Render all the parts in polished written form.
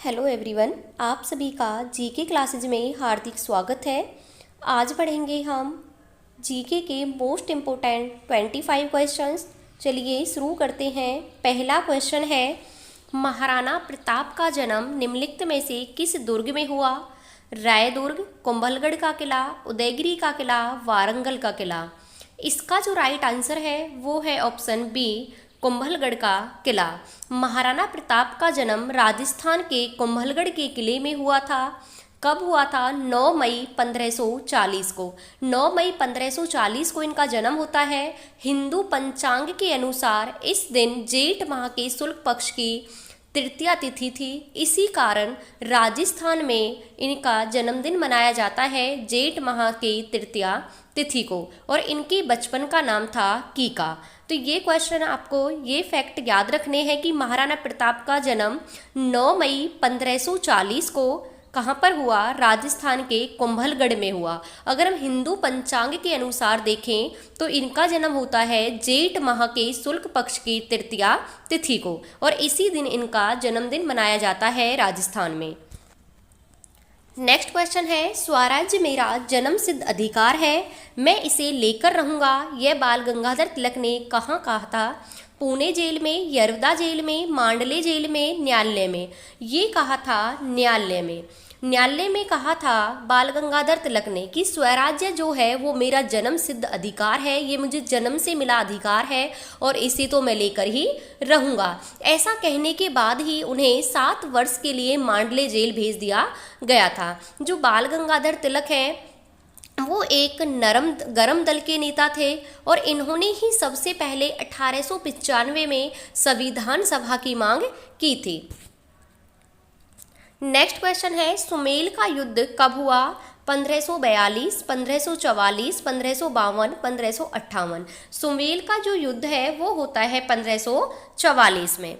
Hello everyone, आप सभी का जीके क्लासेज में हार्दिक स्वागत है। आज पढ़ेंगे हम जीके के मोस्ट इम्पोर्टेंट 25 क्वेश्चंस। चलिए शुरू करते हैं। पहला क्वेश्चन है, महाराणा प्रताप का जन्म निम्नलिखित में से किस दुर्ग में हुआ? रायदुर्ग, कुंभलगढ़ का किला, उदयगिरी का किला, वारंगल का किला। इसका जो राइट आंसर है वो है ऑप्शन बी, कुंभलगढ़ का किला। महाराणा प्रताप का जन्म राजस्थान के कुंभलगढ़ के किले में हुआ था। कब हुआ था? 9 मई 1540 को। 9 मई 1540 को इनका जन्म होता है। हिंदू पंचांग के अनुसार इस दिन जेठ माह के शुक्ल पक्ष की तृतीया तिथि थी। इसी कारण राजस्थान में इनका जन्मदिन मनाया जाता है जेठ माह की तृतीया तिथि को। और इनके बचपन का नाम था कीका। तो ये क्वेश्चन आपको ये फैक्ट याद रखने हैं कि महाराणा प्रताप का जन्म 9 मई 1540 को कहाँ पर हुआ? राजस्थान के कुंभलगढ़ में हुआ। अगर हम हिंदू पंचांग के अनुसार देखें तो इनका जन्म होता है जेठ माह के शुक्ल पक्ष की तृतीया तिथि को, और इसी दिन इनका जन्मदिन मनाया जाता है राजस्थान में। नेक्स्ट क्वेश्चन है, स्वराज्य मेरा जन्म सिद्ध अधिकार है, मैं इसे लेकर रहूंगा, यह बाल गंगाधर तिलक ने कहाँ कहा था? पुणे जेल में, यरवदा जेल में, मांडले जेल में, न्यायालय में। ये कहा था न्यायालय में। न्यायालय में कहा था बाल गंगाधर तिलक ने कि स्वराज्य जो है वो मेरा जन्म सिद्ध अधिकार है, ये मुझे जन्म से मिला अधिकार है और इसे तो मैं लेकर ही रहूंगा। ऐसा कहने के बाद ही उन्हें 7 वर्ष के लिए मांडले जेल भेज दिया गया था। जो बाल गंगाधर तिलक हैं वो एक गरम दल के नेता थे और इन्होंने ही सबसे पहले 1895 में संविधान सभा की मांग की थी। नेक्स्ट क्वेश्चन है, सुमेल का युद्ध कब हुआ? 1542, 1544, 1552, 1558। सुमेल का जो युद्ध है वो होता है 1544 में।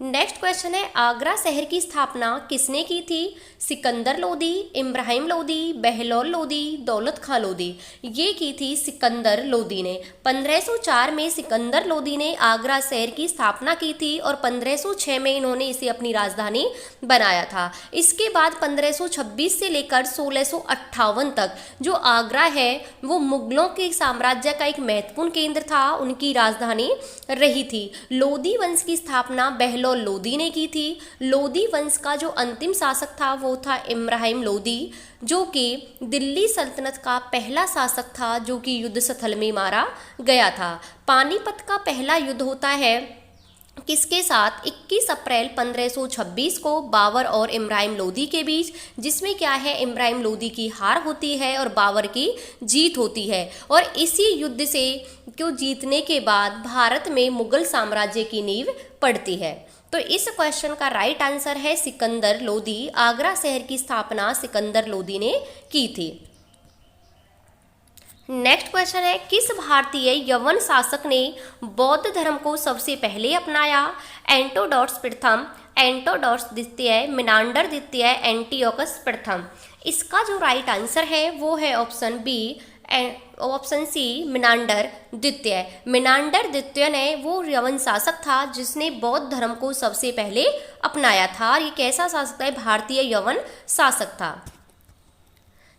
नेक्स्ट क्वेश्चन है, आगरा शहर की स्थापना किसने की थी? सिकंदर लोदी, इब्राहिम लोदी, बहलोल लोदी, दौलत खां लोदी। ये की थी सिकंदर लोदी ने। 1504 में सिकंदर लोदी ने आगरा शहर की स्थापना की थी और 1506 में इन्होंने इसे अपनी राजधानी बनाया था। इसके बाद 1526 से लेकर 1658 तक जो आगरा है वो मुगलों के साम्राज्य का एक महत्वपूर्ण केंद्र था, उनकी राजधानी रही थी। लोदी वंश की स्थापना बहलोल लोदी ने की थी। लोदी वंश का जो अंतिम शासक था वो था इब्राहिम लोदी, जो कि दिल्ली सल्तनत का पहला शासक था जो कि युद्ध स्थल में मारा गया था। पानीपत का पहला युद्ध होता है किसके साथ? 21 अप्रैल 1526 को बाबर और इब्राहिम लोदी के बीच, जिसमें क्या है, इब्राहिम लोदी की हार होती है और बाबर की जीत होती है। और इसी युद्ध से को जीतने के बाद भारत में मुगल साम्राज्य की नींव पड़ती है। तो इस क्वेश्चन का राइट आंसर है सिकंदर लोदी। आगरा शहर की स्थापना सिकंदर लोदी ने की थी। नेक्स्ट क्वेश्चन है, किस भारतीय यवन शासक ने बौद्ध धर्म को सबसे पहले अपनाया? एंटोडोटस प्रथम, एंटोडोटस द्वितीय, मिनांडर द्वितीय, एंटियोकस प्रथम। इसका जो राइट आंसर है वो है option B, option C, Menander द्वितीय। मिनांडर द्वितीय ने वो यवन शासक था जिसने बौद्ध धर्म को सबसे पहले अपनाया था। ये कैसा शासक है? भारतीय यवन शासक था।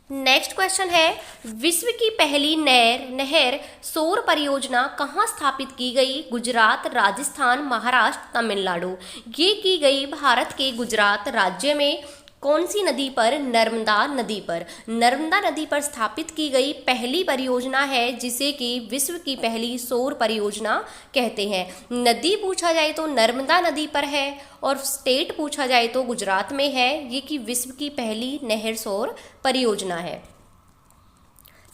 नेक्स्ट क्वेश्चन है, विश्व की पहली नहर सौर परियोजना कहाँ स्थापित की गई? गुजरात, राजस्थान, महाराष्ट्र, तमिलनाडु। ये की गई भारत के गुजरात राज्य में। कौन सी नदी पर? नर्मदा नदी पर। नर्मदा नदी पर स्थापित की गई पहली परियोजना है जिसे कि विश्व की पहली सौर परियोजना कहते हैं। नदी पूछा जाए तो नर्मदा नदी पर है और स्टेट पूछा जाए तो गुजरात में है। ये कि विश्व की पहली नहर सौर परियोजना है।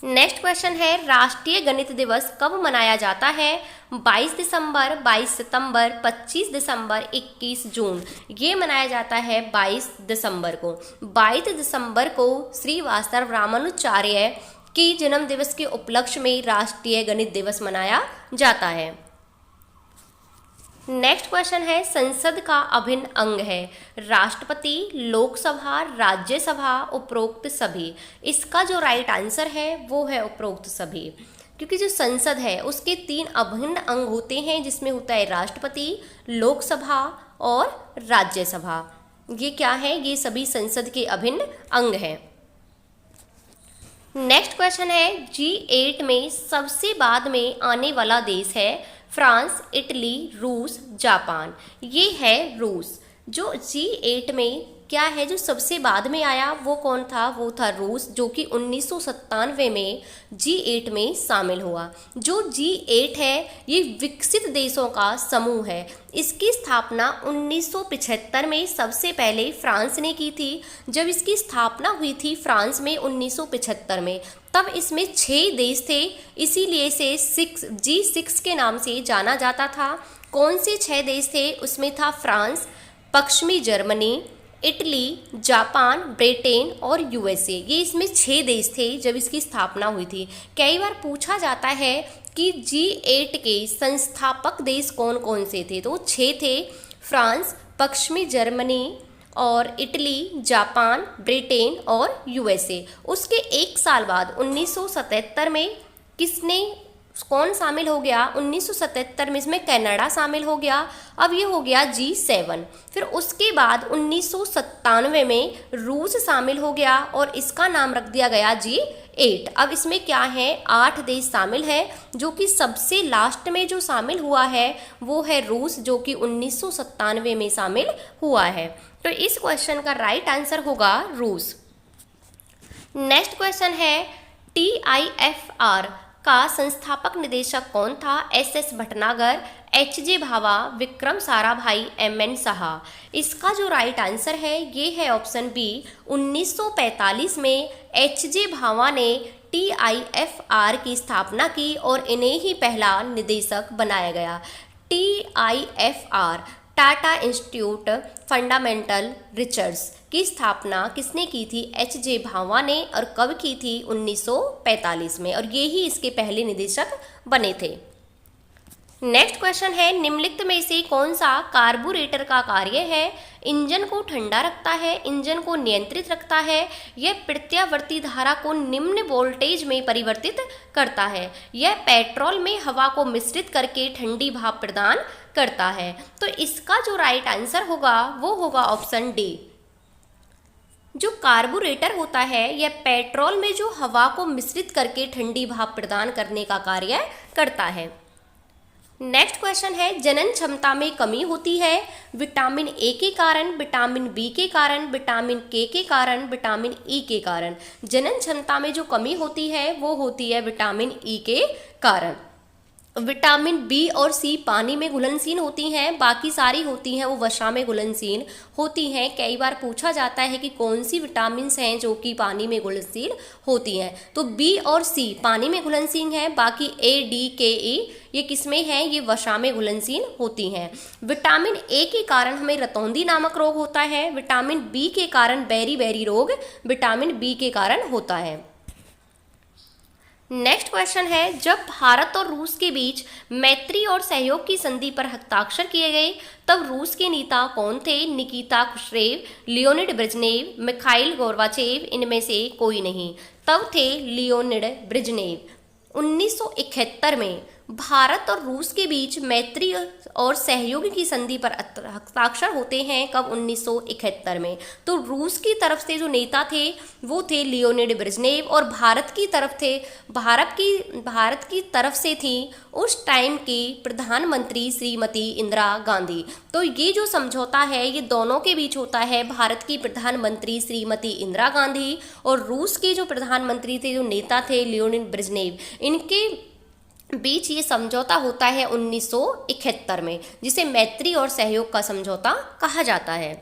नेक्स्ट क्वेश्चन है, राष्ट्रीय गणित दिवस कब मनाया जाता है? 22 दिसंबर, 22 सितंबर, 25 दिसंबर, 21 जून। ये मनाया जाता है 22 दिसंबर को। 22 दिसंबर को श्रीवास्तव रामानुजाचार्य की जन्म दिवस के उपलक्ष्य में राष्ट्रीय गणित दिवस मनाया जाता है। नेक्स्ट क्वेश्चन है, संसद का अभिन्न अंग है? राष्ट्रपति, लोकसभा, राज्यसभा, उपरोक्त सभी। इसका जो राइट आंसर है वो है उपरोक्त सभी। क्योंकि जो संसद है उसके 3 अभिन्न अंग होते हैं जिसमें होता है राष्ट्रपति, लोकसभा और राज्यसभा। ये क्या है? ये सभी संसद के अभिन्न अंग हैं। नेक्स्ट क्वेश्चन है, G8 में सबसे बाद में आने वाला देश है फ्रांस, इटली, रूस, जापान। ये है रूस। जो G8 में क्या है जो सबसे बाद में आया वो कौन था? वो था रूस, जो कि 1997 में G8 में शामिल हुआ। जो G8 है ये विकसित देशों का समूह है। इसकी स्थापना 1975 में सबसे पहले फ्रांस ने की थी। जब इसकी स्थापना हुई थी फ्रांस में 1975 में, तब इसमें 6 देश थे, इसीलिए इसे G6 के नाम से जाना जाता था। कौन से 6 देश थे? उसमें था फ्रांस, पश्चिमी जर्मनी, इटली, जापान, ब्रिटेन और USA। ये इसमें 6 देश थे जब इसकी स्थापना हुई थी। कई बार पूछा जाता है कि G8 के संस्थापक देश कौन कौन से थे, तो 6 थे, फ्रांस, पश्चिमी जर्मनी और इटली, जापान, ब्रिटेन और USA। उसके एक साल बाद 1977 में कौन शामिल हो गया? 1977 में इसमें कनाडा शामिल हो गया। अब ये हो गया G7। फिर उसके बाद 1997 में रूस शामिल हो गया और इसका नाम रख दिया गया G8। अब इसमें क्या है? 8 देश शामिल हैं, जो कि सबसे लास्ट में जो शामिल हुआ है वो है रूस, जो कि 1997 में शामिल हुआ है। तो इस क्वेश्चन का राइट आंसर होगा रूस। नेक्स्ट क्वेश्चन है, TIFR का संस्थापक निदेशक कौन था? SS Bhatnagar, HJ Bhabha, Vikram Sarabhai, MN Saha. इसका जो राइट आंसर है ये है ऑप्शन बी। 1945 में HJ भाभा ने TIFR की स्थापना की और इन्हें ही पहला निदेशक बनाया गया। TIFR Tata institute fundamental research की स्थापना किसने की थी? HJ भाभा ने। और कब की थी? 1945 में, और ये ही इसके पहले निदेशक बने थे। नेक्स्ट क्वेश्चन है, निम्नलिखित में से कौन सा कार्बोरेटर का कार्य है? इंजन को ठंडा रखता है, इंजन को नियंत्रित रखता है, यह प्रत्यावर्ती धारा को निम्न वोल्टेज में परिवर्तित करता है, यह पेट्रोल में हवा को मिश्रित करके ठंडी भाप प्रदान करता है। तो इसका जो राइट आंसर होगा वो होगा ऑप्शन डी। जो कार्बोरेटर होता है यह पेट्रोल में जो हवा को मिश्रित करके ठंडी भाप प्रदान करने का कार्य करता है। नेक्स्ट क्वेश्चन है, जनन क्षमता में कमी होती है विटामिन ए के कारण, विटामिन बी के कारण, विटामिन के कारण, विटामिन ई के कारण। जनन क्षमता में जो कमी होती है वो होती है विटामिन ई के कारण। विटामिन बी और सी पानी में घुलनशील होती हैं, बाकी सारी होती हैं वो वसा में घुलनशील होती हैं। कई बार पूछा जाता है कि कौन सी विटामिन हैं जो कि पानी में घुलनशील होती हैं, तो बी और सी पानी में घुलनशील हैं, बाकी ए, डी, के, ई ये किसमें हैं? ये वसा में घुलनशील होती हैं। विटामिन ए के कारण हमें रतौंधी नामक रोग होता है, विटामिन बी के कारण बेरी बेरी रोग विटामिन बी के कारण होता है। नेक्स्ट क्वेश्चन है, जब भारत और रूस के बीच मैत्री और सहयोग की संधि पर हस्ताक्षर किए गए तब रूस के नेता कौन थे? निकिता खुश्रेव, लियोनिड ब्रेजनेव, मिखाइल गोर्बाचेव, इनमें से कोई नहीं। तब थे लियोनिड ब्रेजनेव। 1971 में भारत और रूस के बीच मैत्री और सहयोग की संधि पर हस्ताक्षर होते हैं। कब? 1971 में। तो रूस की तरफ से जो नेता थे वो थे लियोनिड ब्रेजनेव और भारत की तरफ से थी उस टाइम की प्रधानमंत्री श्रीमती इंदिरा गांधी। तो ये जो समझौता है ये दोनों के बीच होता है, भारत की प्रधानमंत्री श्रीमती इंदिरा गांधी और रूस के जो प्रधानमंत्री थे, जो नेता थे लियोनिड ब्रेजनेव, इनके बीच ये समझौता होता है 1971 में, जिसे मैत्री और सहयोग का समझौता कहा जाता है।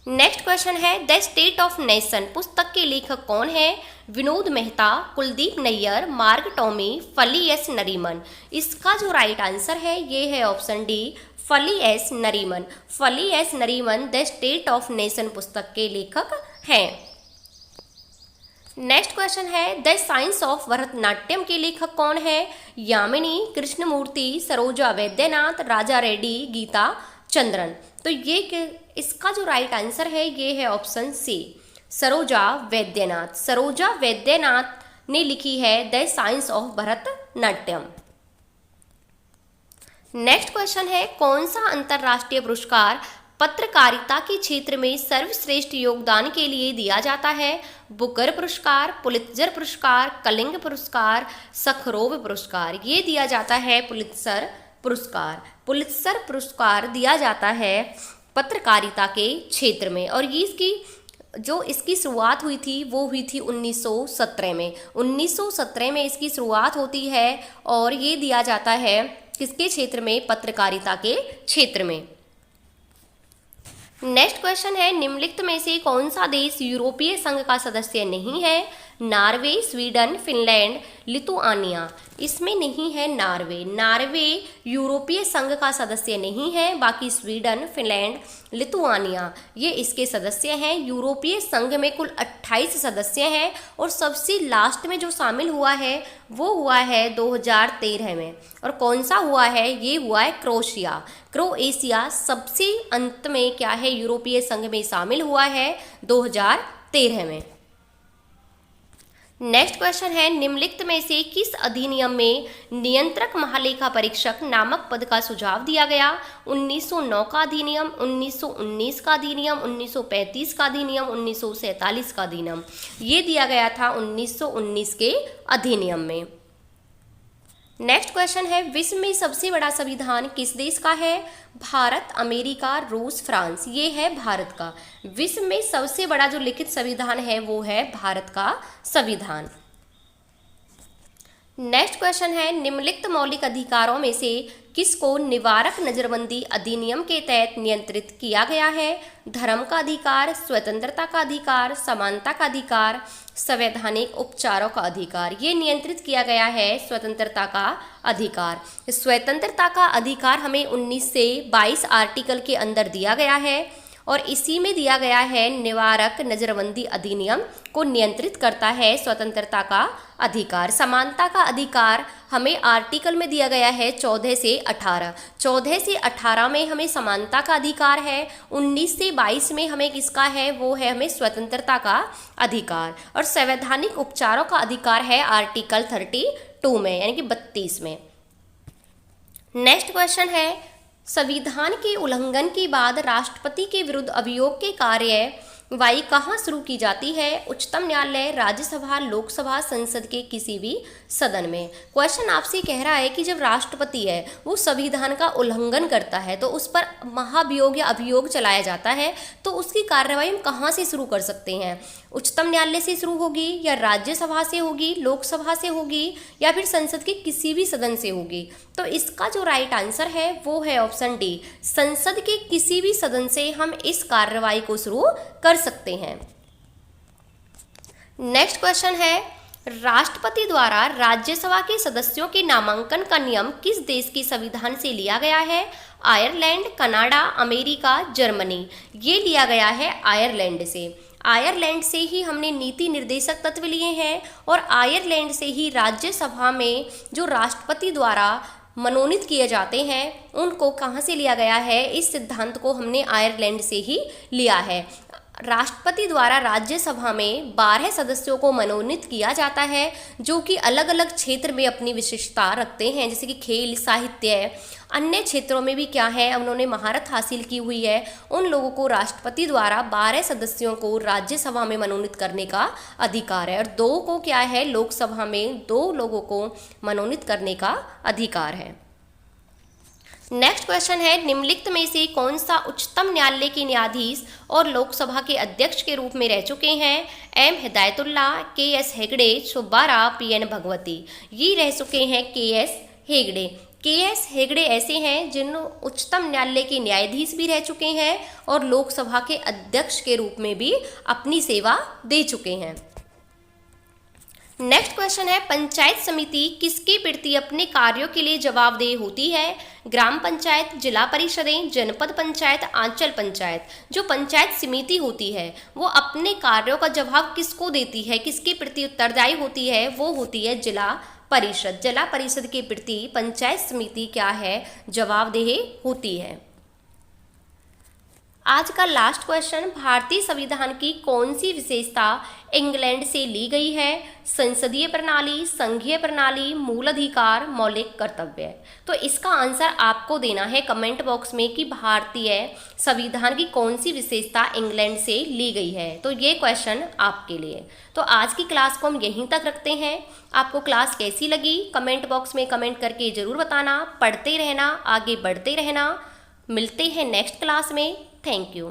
नेक्स्ट क्वेश्चन है, द स्टेट ऑफ नेशन पुस्तक के लेखक कौन है? विनोद मेहता, कुलदीप नैयर, मार्क टॉमी, फली एस नरीमन। इसका जो राइट आंसर है ये है ऑप्शन डी, फली एस नरीमन। फली S Nariman the state of nation पुस्तक के लेखक हैं। नेक्स्ट क्वेश्चन है, द साइंस ऑफ भरतनाट्यम के लेखक कौन है? यामिनी कृष्णमूर्ति, सरोजा वैद्यनाथ, राजा रेड्डी, गीता चंद्रन। तो इसका जो राइट आंसर है ये है ऑप्शन सी, सरोजा वैद्यनाथ। सरोजा वैद्यनाथ ने लिखी है the science of Bharatanatyam. Next question है, कौन सा अंतरराष्ट्रीय पुरस्कार पत्रकारिता के क्षेत्र में सर्वश्रेष्ठ योगदान के लिए दिया जाता है? बुकर पुरस्कार, पुलित्जर पुरस्कार, कलिंग पुरस्कार, सखरोव पुरस्कार। ये दिया जाता है पुलित्जर पुरस्कार। पुलित्जर पुरस्कार दिया जाता है पत्रकारिता के क्षेत्र में, और ये इसकी शुरुआत हुई थी वो हुई थी 1917 में। 1917 में इसकी शुरुआत होती है और ये दिया जाता है किसके क्षेत्र में? पत्रकारिता के क्षेत्र में। नेक्स्ट क्वेश्चन है, निम्नलिखित में से कौन सा देश यूरोपीय संघ का सदस्य नहीं है? Norway, Sweden, Finland, Lithuania. इसमें नहीं है नार्वे। नार्वे यूरोपीय संघ का सदस्य नहीं है, बाकी स्वीडन, फिनलैंड, लिथुआनिया ये इसके सदस्य हैं। यूरोपीय संघ में कुल 28 सदस्य हैं और सबसे लास्ट में जो शामिल हुआ है वो हुआ है 2013 में। और कौन सा हुआ है? ये हुआ है क्रोएशिया। क्रोएशिया सबसे अंत में क्या है? यूरोपीय संघ में शामिल हुआ है 2013 में। नेक्स्ट क्वेश्चन है, निम्नलिखित में से किस अधिनियम में नियंत्रक महालेखा परीक्षक नामक पद का सुझाव दिया गया? 1909 का अधिनियम, 1919 का अधिनियम, 1935 का अधिनियम, 1947 का अधिनियम। ये दिया गया था 1919 के अधिनियम में। नेक्स्ट क्वेश्चन है, विश्व में सबसे बड़ा संविधान किस देश का है? भारत, अमेरिका, रूस, फ्रांस। ये है भारत का। विश्व में सबसे बड़ा जो लिखित संविधान है वो है भारत का संविधान। नेक्स्ट क्वेश्चन है, निम्नलिखित मौलिक अधिकारों में से किसको निवारक नजरबंदी अधिनियम के तहत नियंत्रित किया गया है? धर्म का अधिकार, स्वतंत्रता का अधिकार, समानता का अधिकार, संवैधानिक उपचारों का अधिकार। ये नियंत्रित किया गया है स्वतंत्रता का अधिकार। स्वतंत्रता का अधिकार हमें 19 से 22 आर्टिकल के अंदर दिया गया है और इसी में दिया गया है निवारक नजरबंदी अधिनियम को नियंत्रित करता है स्वतंत्रता का अधिकार। समानता का अधिकार हमें आर्टिकल में दिया गया है 14 से 18। 14 से 18 में हमें समानता का अधिकार है, 19 से 22 में हमें किसका है? वो है हमें स्वतंत्रता का अधिकार। और संवैधानिक उपचारों का अधिकार है आर्टिकल 32 में, यानी कि 32 में। नेक्स्ट क्वेश्चन है, संविधान के उल्लंघन के बाद राष्ट्रपति के विरुद्ध अभियोग के कार्यवाही कहाँ शुरू की जाती है? उच्चतम न्यायालय, राज्यसभा, लोकसभा, संसद के किसी भी सदन में। क्वेश्चन आपसे कह रहा है कि जब राष्ट्रपति है वो संविधान का उल्लंघन करता है तो उस पर महाभियोग या अभियोग चलाया जाता है, तो उसकी कार्यवाही हम कहाँ से शुरू कर सकते हैं? उच्चतम न्यायालय से शुरू होगी या राज्यसभा से होगी, लोकसभा से होगी या फिर संसद के किसी भी सदन से होगी? तो इसका जो राइट आंसर है वो है ऑप्शन डी, संसद के किसी भी सदन से हम इस कार्रवाई को शुरू कर सकते हैं। नेक्स्ट क्वेश्चन है, राष्ट्रपति द्वारा राज्यसभा के सदस्यों के नामांकन का नियम किस देश के संविधान से लिया गया है? Ireland, Canada, America, Germany. ये लिया गया है आयरलैंड से। आयरलैंड से ही हमने नीति निर्देशक तत्व लिए हैं और आयरलैंड से ही राज्यसभा में जो राष्ट्रपति द्वारा मनोनीत किए जाते हैं उनको कहाँ से लिया गया है? इस सिद्धांत को हमने आयरलैंड से ही लिया है। राष्ट्रपति द्वारा राज्यसभा में 12 सदस्यों को मनोनीत किया जाता है जो कि अलग अलग क्षेत्र में अपनी विशेषता रखते हैं, जैसे कि खेल, साहित्य, अन्य क्षेत्रों में भी क्या है उन्होंने महारत हासिल की हुई है। उन लोगों को राष्ट्रपति द्वारा 12 सदस्यों को राज्यसभा में मनोनीत करने का अधिकार है और 2 को क्या है? लोकसभा में 2 लोगों को मनोनीत करने का अधिकार है। नेक्स्ट क्वेश्चन है, निम्नलिखित में से कौन सा उच्चतम न्यायालय के न्यायाधीश और लोकसभा के अध्यक्ष के रूप में रह चुके हैं? M Hidayatullah, K S. Hegde, Subba Rao, P N. Bhagwati. ये रह चुके हैं के.एस. हेगड़े। के.एस. हेगड़े ऐसे हैं जिन उच्चतम न्यायालय के न्यायाधीश भी रह चुके हैं और लोकसभा के अध्यक्ष के रूप में भी अपनी सेवा दे चुके हैं। नेक्स्ट क्वेश्चन है, पंचायत समिति किसके प्रति अपने कार्यों के लिए जवाबदेह होती है? ग्राम पंचायत, जिला परिषदें, जनपद पंचायत, आंचल पंचायत। जो पंचायत समिति होती है वो अपने कार्यों का जवाब किसको देती है, किसके प्रति उत्तरदायी होती है? वो होती है जिला परिषद। जिला परिषद के प्रति पंचायत समिति क्या है? जवाबदेह होती है। आज का लास्ट क्वेश्चन, भारतीय संविधान की कौन सी विशेषता इंग्लैंड से ली गई है? संसदीय प्रणाली, संघीय प्रणाली, मूल अधिकार, मौलिक कर्तव्य। तो इसका आंसर आपको देना है कमेंट बॉक्स में कि भारतीय संविधान की कौन सी विशेषता इंग्लैंड से ली गई है। तो ये क्वेश्चन आपके लिए। तो आज की क्लास को हम यहीं तक रखते हैं। आपको क्लास कैसी लगी कमेंट बॉक्स में कमेंट करके ज़रूर बताना। पढ़ते रहना, आगे बढ़ते रहना। मिलते हैं नेक्स्ट क्लास में। Thank you.